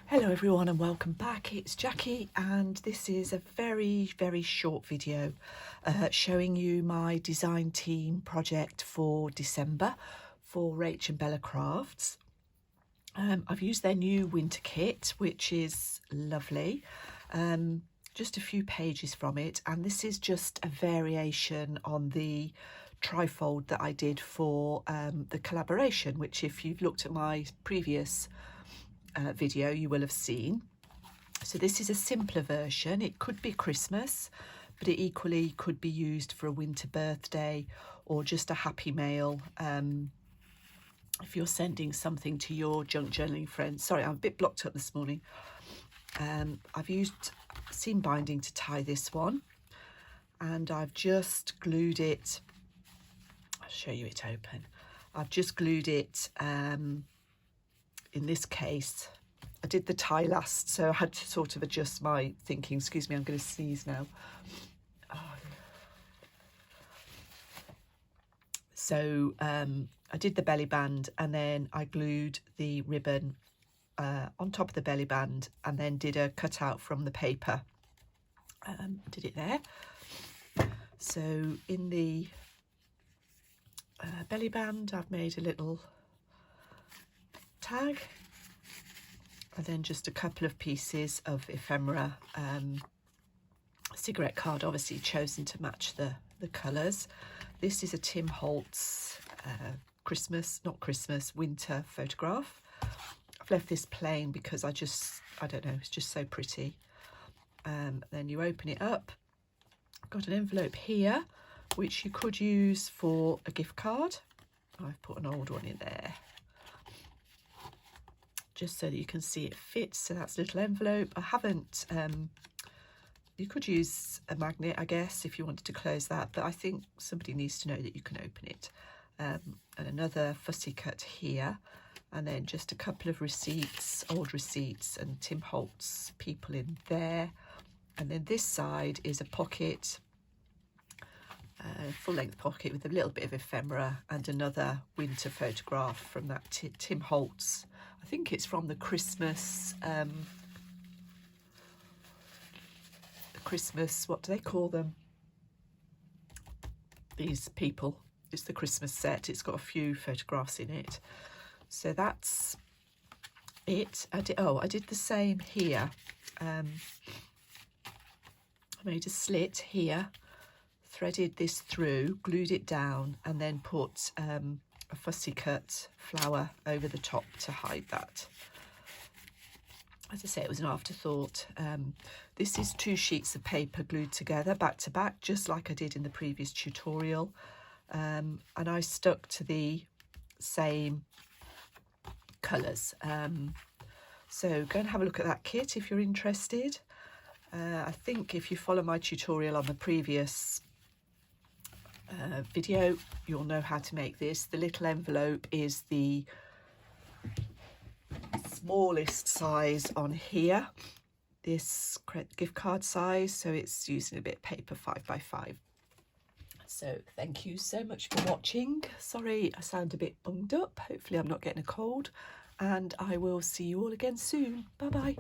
Hello everyone and welcome back. It's Jackie and this is a very short video showing you my design team project for December for Rach and Bella Crafts. I've used their new winter kit, which is lovely. Just a few pages from it, and this is just a variation on the trifold that I did for the collaboration, which if you've looked at my previous video you will have seen. So this is a simpler version. It could be Christmas, but it equally could be used for a winter birthday or just a happy mail if you're sending something to your junk journaling friends. Sorry, I'm a bit blocked up this morning. I've used seam binding to tie this one, and I've just glued it. I'll show you it open. I've just glued it in this case. I did the tie last, so I had to sort of adjust my thinking. Excuse me, I'm going to sneeze now. So I did the belly band, and then I glued the ribbon on top of the belly band, and then did a cutout from the paper. Did it there. So in the belly band I've made a little tag, and then just a couple of pieces of ephemera cigarette card, obviously chosen to match the colours. This is a Tim Holtz winter photograph. I've left this plain because I don't know, it's just so pretty. Then you open it up. I've got an envelope here which you could use for a gift card. I've put an old one in there just so that you can see it fits. So that's a little envelope. I haven't, you could use a magnet, I guess, if you wanted to close that, but I think somebody needs to know that you can open it. And another fussy cut here, and then just a couple of receipts, old receipts, and Tim Holtz people in there. And then this side is a pocket, full-length pocket with a little bit of ephemera, and another winter photograph from that Tim Holtz. I think it's from the Christmas, what do they call them? These people. It's the Christmas set. It's got a few photographs in it. So that's it. I did the same here. I made a slit here, threaded this through, glued it down, and then put a fussy cut flower over the top to hide that. As I say, it was an afterthought. This is 2 sheets of paper glued together back to back, just like I did in the previous tutorial. And I stuck to the same colours. So go and have a look at that kit if you're interested. I think if you follow my tutorial on the previous video, you'll know how to make this. The little envelope is the smallest size on here, this gift card size, so it's using a bit of paper 5x5. So thank you so much for watching. Sorry I sound a bit bunged up. Hopefully I'm not getting a cold, and I will see you all again soon. Bye bye.